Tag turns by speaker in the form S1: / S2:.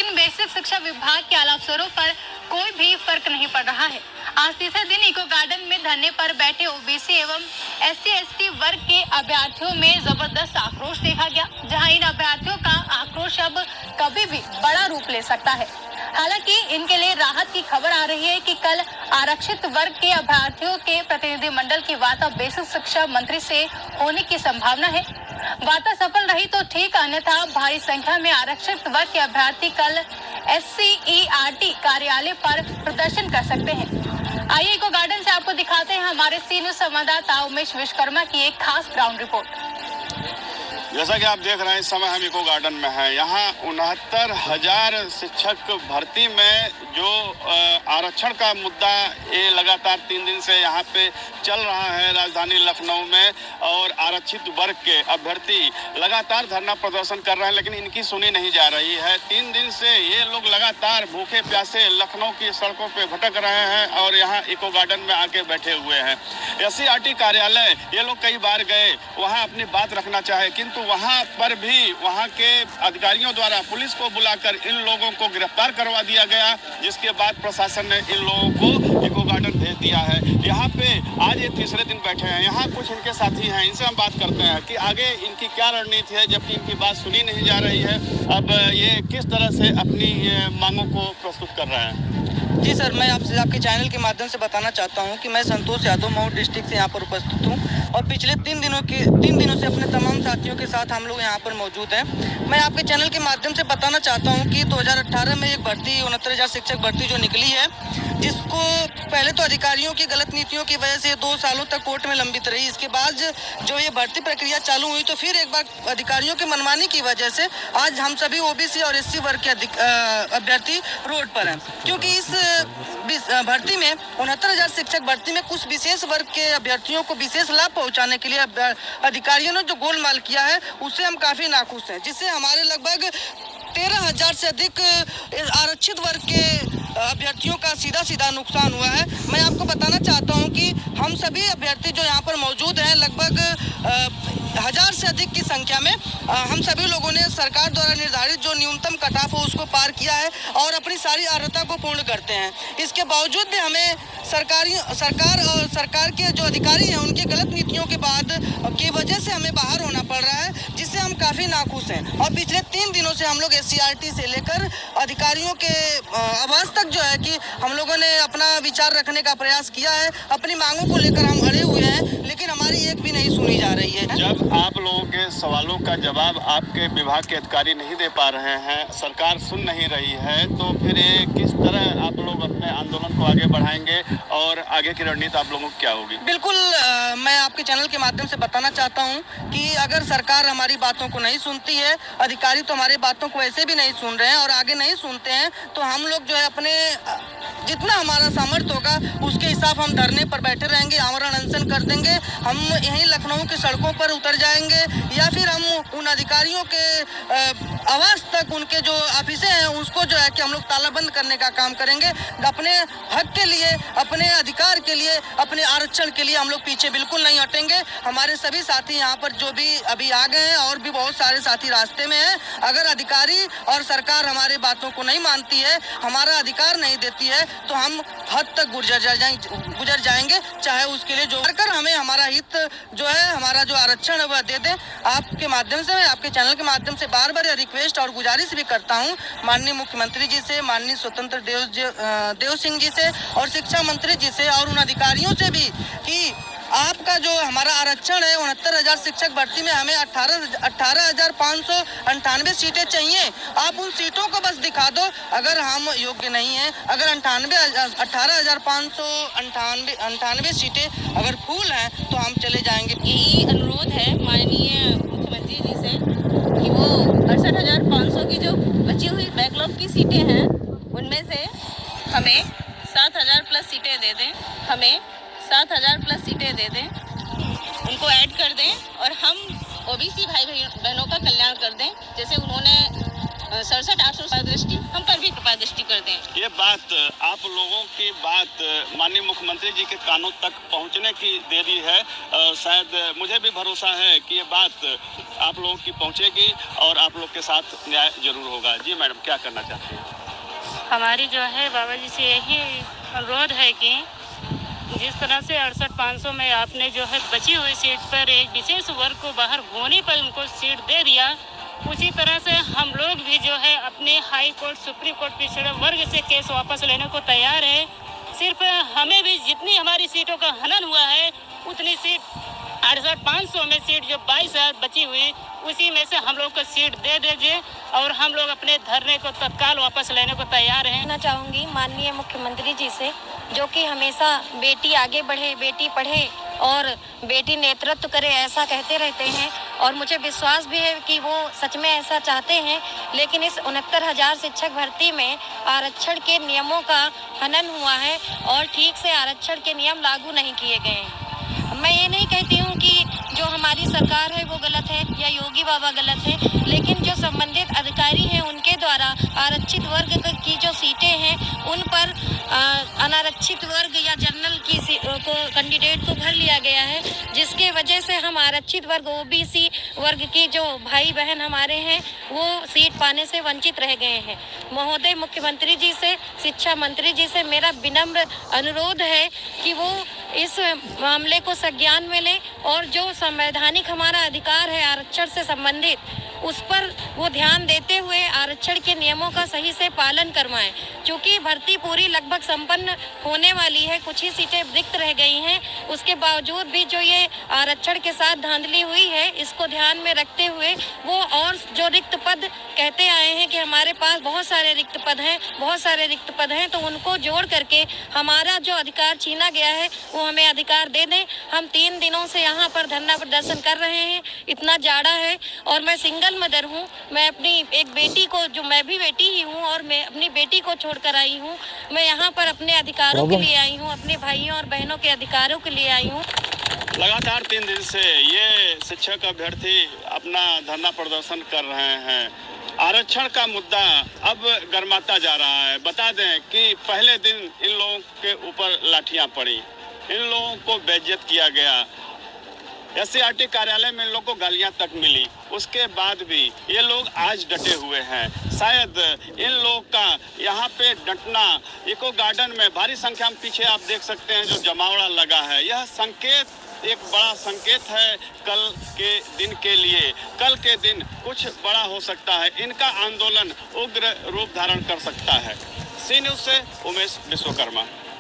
S1: लेकिन बेसिक शिक्षा विभाग के आलापसरों पर कोई भी फर्क नहीं पड़ रहा है। आज तीसरे दिन इको गार्डन में धरने पर बैठे ओबीसी एवं SC/ST वर्ग के अभ्यर्थियों में जबरदस्त आक्रोश देखा गया, जहां इन अभ्यर्थियों का आक्रोश अब कभी भी बड़ा रूप ले सकता है। हालांकि इनके लिए राहत की खबर आ रही है कि कल आरक्षित वर्ग के अभ्यर्थियों के प्रतिनिधिमंडल की वार्ता बेसिक शिक्षा मंत्री से होने की संभावना है। वार्ता सफल रही तो ठीक, अन्यथा भारी संख्या में आरक्षित वर्ग के अभ्यर्थी कल SCERT कार्यालय पर प्रदर्शन कर सकते हैं। आइए इको गार्डन से आपको दिखाते हैं हमारे सी न्यूज संवाददाता उमेश विश्वकर्मा की एक खास ग्राउंड रिपोर्ट।
S2: जैसा कि आप देख रहे हैं, इस समय हम इको गार्डन में हैं। यहाँ 69,000 शिक्षक भर्ती में जो आरक्षण का मुद्दा ये लगातार 3 दिन से यहाँ पे चल रहा है राजधानी लखनऊ में, और आरक्षित वर्ग के अभ्यर्थी लगातार धरना प्रदर्शन कर रहे हैं, लेकिन इनकी सुनी नहीं जा रही है। 3 दिन से ये लोग लगातार भूखे प्यासे लखनऊ की सड़कों पे भटक रहे हैं और यहाँ इको गार्डन में आके बैठे हुए हैं। SCERT कार्यालय ये लोग कई बार गए, वहाँ अपनी बात रखना चाहे, किंतु वहाँ पर भी वहाँ के अधिकारियों द्वारा पुलिस को बुलाकर इन लोगों को गिरफ्तार करवा दिया गया, जिसके बाद प्रशासन ने इन लोगों को इको गार्डन भेज दिया है। यहाँ पे आज ये तीसरे दिन बैठे हैं। यहाँ कुछ इनके साथी हैं, इनसे हम बात करते हैं कि आगे इनकी क्या रणनीति है, जबकि इनकी बात सुनी नहीं जा रही है। अब ये किस तरह से अपनी मांगों को प्रस्तुत कर रहे हैं।
S3: जी सर, मैं आपसे आपके चैनल के माध्यम से बताना चाहता हूं कि मैं संतोष यादव मऊ डिस्ट्रिक्ट से यहां पर उपस्थित हूं और पिछले 3 दिनों से अपने तमाम साथियों के साथ हम लोग यहां पर मौजूद हैं। मैं आपके चैनल के माध्यम से बताना चाहता हूं कि 2018 में एक भर्ती 69,000 शिक्षक भर्ती जो निकली है, जिसको पहले तो अधिकारियों की गलत नीतियों की वजह से 2 सालों तक कोर्ट में लंबित रही। इसके बाद जो ये भर्ती प्रक्रिया चालू हुई तो फिर एक बार अधिकारियों की मनमानी की वजह से आज हम सभी OBC और SC वर्ग के अभ्यर्थी रोड पर हैं, क्योंकि इस भर्ती में 69,000 शिक्षक भर्ती में कुछ विशेष वर्ग के अभ्यर्थियों को विशेष लाभ पहुंचाने के लिए अधिकारियों ने जो गोलमाल किया है उससे हम काफी नाखुश हैं, जिससे हमारे लगभग 13,000 से अधिक आरक्षित वर्ग के अभ्यर्थियों का सीधा नुकसान हुआ है। मैं आपको बताना चाहता हूं कि हम सभी अभ्यर्थी जो यहाँ पर मौजूद हैं, लगभग 1000 से अधिक की संख्या में हम सभी लोगों ने सरकार द्वारा निर्धारित जो न्यूनतम कट ऑफ हो उसको पार किया है और अपनी सारी अर्हता को पूर्ण करते हैं। इसके बावजूद भी हमें सरकार के जो अधिकारी हैं उनकी गलत नीतियों के बाद की वजह से हमें बाहर होना पड़ रहा है, जिससे हम काफ़ी नाखुश हैं। और पिछले 3 दिनों से हम लोग SCERT से लेकर अधिकारियों के आवास तक जो है कि हम लोगों ने अपना विचार रखने का प्रयास किया है, अपनी मांगों को लेकर हम अड़े हुए हैं, लेकिन हमारी एक भी नहीं सुनी जा रही है।
S2: जब आप लोगों के सवालों का जवाब आपके विभाग के अधिकारी नहीं दे पा रहे हैं, सरकार सुन नहीं रही है, तो फिर ये किस तरह आप लोग अपने आंदोलन को आगे बढ़ाएंगे और आगे की रणनीति आप लोगों की क्या होगी?
S3: बिल्कुल, मैं आपके चैनल के माध्यम से बताना चाहता हूं कि अगर सरकार हमारी बातों को नहीं सुनती है, अधिकारी तो हमारी बातों को ऐसे भी नहीं सुन रहे हैं और आगे नहीं सुनते हैं, तो हम लोग जो है अपने जितना हमारा सामर्थ्य होगा उसके हिसाब हम धरने पर बैठे रहेंगे, आमरण अनशन कर देंगे। हम यहीं लखनऊ की सड़कों पर उतर जाएंगे या फिर हम उन अधिकारियों के आवास तक, उनके जो ऑफिसें हैं उसको जो है कि हम लोग तालाबंद करने का काम करेंगे। अपने हक के लिए, अपने अधिकार के लिए, अपने आरक्षण के लिए हम लोग पीछे बिल्कुल नहीं हटेंगे। हमारे सभी साथी यहाँ पर जो भी अभी आ गए हैं और भी बहुत सारे साथी रास्ते में हैं। अगर अधिकारी और सरकार हमारी बातों को नहीं मानती है, हमारा अधिकार नहीं देती है, तो हम हद तक गुजर जाएंगे, चाहे उसके लिए जो कर हमें हमारा हित जो है, हमारा जो आरक्षण है वह दे दें। आपके माध्यम से, मैं आपके चैनल के माध्यम से बार बार रिक्वेस्ट और गुजारिश भी करता हूं माननीय मुख्यमंत्री जी से, माननीय स्वतंत्र देव सिंह जी से और शिक्षा मंत्री जी से और उन अधिकारियों से भी कि आपका जो हमारा आरक्षण है 69,000 शिक्षक भर्ती में हमें 18,598 सीटें चाहिए। आप उन सीटों को बस दिखा दो। अगर हम योग्य नहीं हैं, अगर 18,598 सीटें अगर फुल हैं तो हम चले जाएंगे।
S4: यही अनुरोध है माननीय मुख्यमंत्री जी से कि वो 68,500 की जो बची हुई बैकलॉग की सीटें हैं उनमें से हमें 7,000 प्लस सीटें दे दें, हमें 7,000 प्लस सीटें दे दें, उनको ऐड कर दें और हम OBC भाई बहनों का कल्याण कर दें। जैसे उन्होंने 67-800 कृपा दृष्टि हम पर भी कृपा दृष्टि कर दें।
S2: ये ये बात आप लोगों की बात माननीय मुख्यमंत्री जी के कानों तक पहुंचने की देरी है। शायद मुझे भी भरोसा है कि ये बात आप लोगों की पहुंचेगी और आप लोग के साथ न्याय जरूर होगा। जी मैडम, क्या करना चाहते हैं?
S5: हमारी जो है बाबा जी से यही अनुरोध है कि जिस तरह से 68,500 में आपने जो है बची हुई सीट पर एक विशेष वर्ग को बाहर होने पर उनको सीट दे दिया, उसी तरह से हम लोग भी जो है अपने हाई कोर्ट सुप्रीम कोर्ट पिछड़े वर्ग से केस वापस लेने को तैयार है। सिर्फ हमें भी जितनी हमारी सीटों का हनन हुआ है उतनी सीट 68,500 में सीट जो 22,000 बची हुई उसी में से हम लोग को सीट दे दीजिए और हम लोग अपने धरने को तत्काल वापस लेने को तैयार हैं।
S6: कहना चाहूँगी माननीय मुख्यमंत्री जी से, जो कि हमेशा बेटी आगे बढ़े, बेटी पढ़े और बेटी नेतृत्व करे ऐसा कहते रहते हैं और मुझे विश्वास भी है कि वो सच में ऐसा चाहते हैं। लेकिन इस 69,000 शिक्षक भर्ती में आरक्षण के नियमों का हनन हुआ है और ठीक से आरक्षण के नियम लागू नहीं किए गए हैं। मैं ये नहीं कहती हूँ कि जो हमारी सरकार है वो गलत है या योगी बाबा गलत है, लेकिन जो संबंधित अधिकारी हैं उनके द्वारा आरक्षित वर्ग की जो सीटें हैं उन पर अनारक्षित वर्ग या जनरल की को कैंडिडेट को भर लिया गया है, जिसके वजह से हम आरक्षित वर्ग ओबीसी वर्ग की जो भाई बहन हमारे हैं वो सीट पाने से वंचित रह गए हैं। महोदय मुख्यमंत्री जी से, शिक्षा मंत्री जी से मेरा विनम्र अनुरोध है कि वो इस मामले को संज्ञान में लें और जो संवैधानिक हमारा अधिकार है आरक्षण से संबंधित उस पर वो ध्यान देते हुए आरक्षण के नियमों का सही से पालन करवाएं। क्योंकि भर्ती पूरी लगभग संपन्न होने वाली है, कुछ ही सीटें रिक्त रह गई हैं, उसके बावजूद भी जो ये आरक्षण के साथ धांधली हुई है इसको ध्यान में रखते हुए वो और जो रिक्त पद कहते आए हैं कि हमारे पास बहुत सारे रिक्त पद हैं, तो उनको जोड़ करके हमारा जो अधिकार छीना गया है वो हमें अधिकार दे दें। हम 3 दिनों से यहाँ पर धरना प्रदर्शन कर रहे हैं, इतना जाड़ा है और मैं सिंगल मदर हूँ। मैं अपनी एक बेटी को, जो मैं भी बेटी ही हूँ और मैं अपनी बेटी को छोड़कर आई हूँ, मैं यहाँ पर अपने अधिकारों के लिए आई हूँ, अपने भाइयों और बहनों के अधिकारों के लिए आई हूँ।
S2: लगातार 3 दिन से ये शिक्षक अभ्यर्थी अपना धरना प्रदर्शन कर रहे हैं। आरक्षण का मुद्दा अब गर्माता जा रहा है। बता दें कि पहले दिन इन लोगों के ऊपर लाठियां पड़ी, इन लोगों को बेइज्जत किया गया, SCRT कार्यालय में इन लोगों को गालियां तक मिली। उसके बाद भी ये लोग आज डटे हुए हैं। शायद इन लोगों का यहाँ पे डटना, इको गार्डन में भारी संख्या में पीछे आप देख सकते हैं जो जमावड़ा लगा है, यह संकेत, एक बड़ा संकेत है कल के दिन के लिए। कल के दिन कुछ बड़ा हो सकता है, इनका आंदोलन उग्र रूप धारण कर सकता है। सी न्यूज़ से उमेश विश्वकर्मा।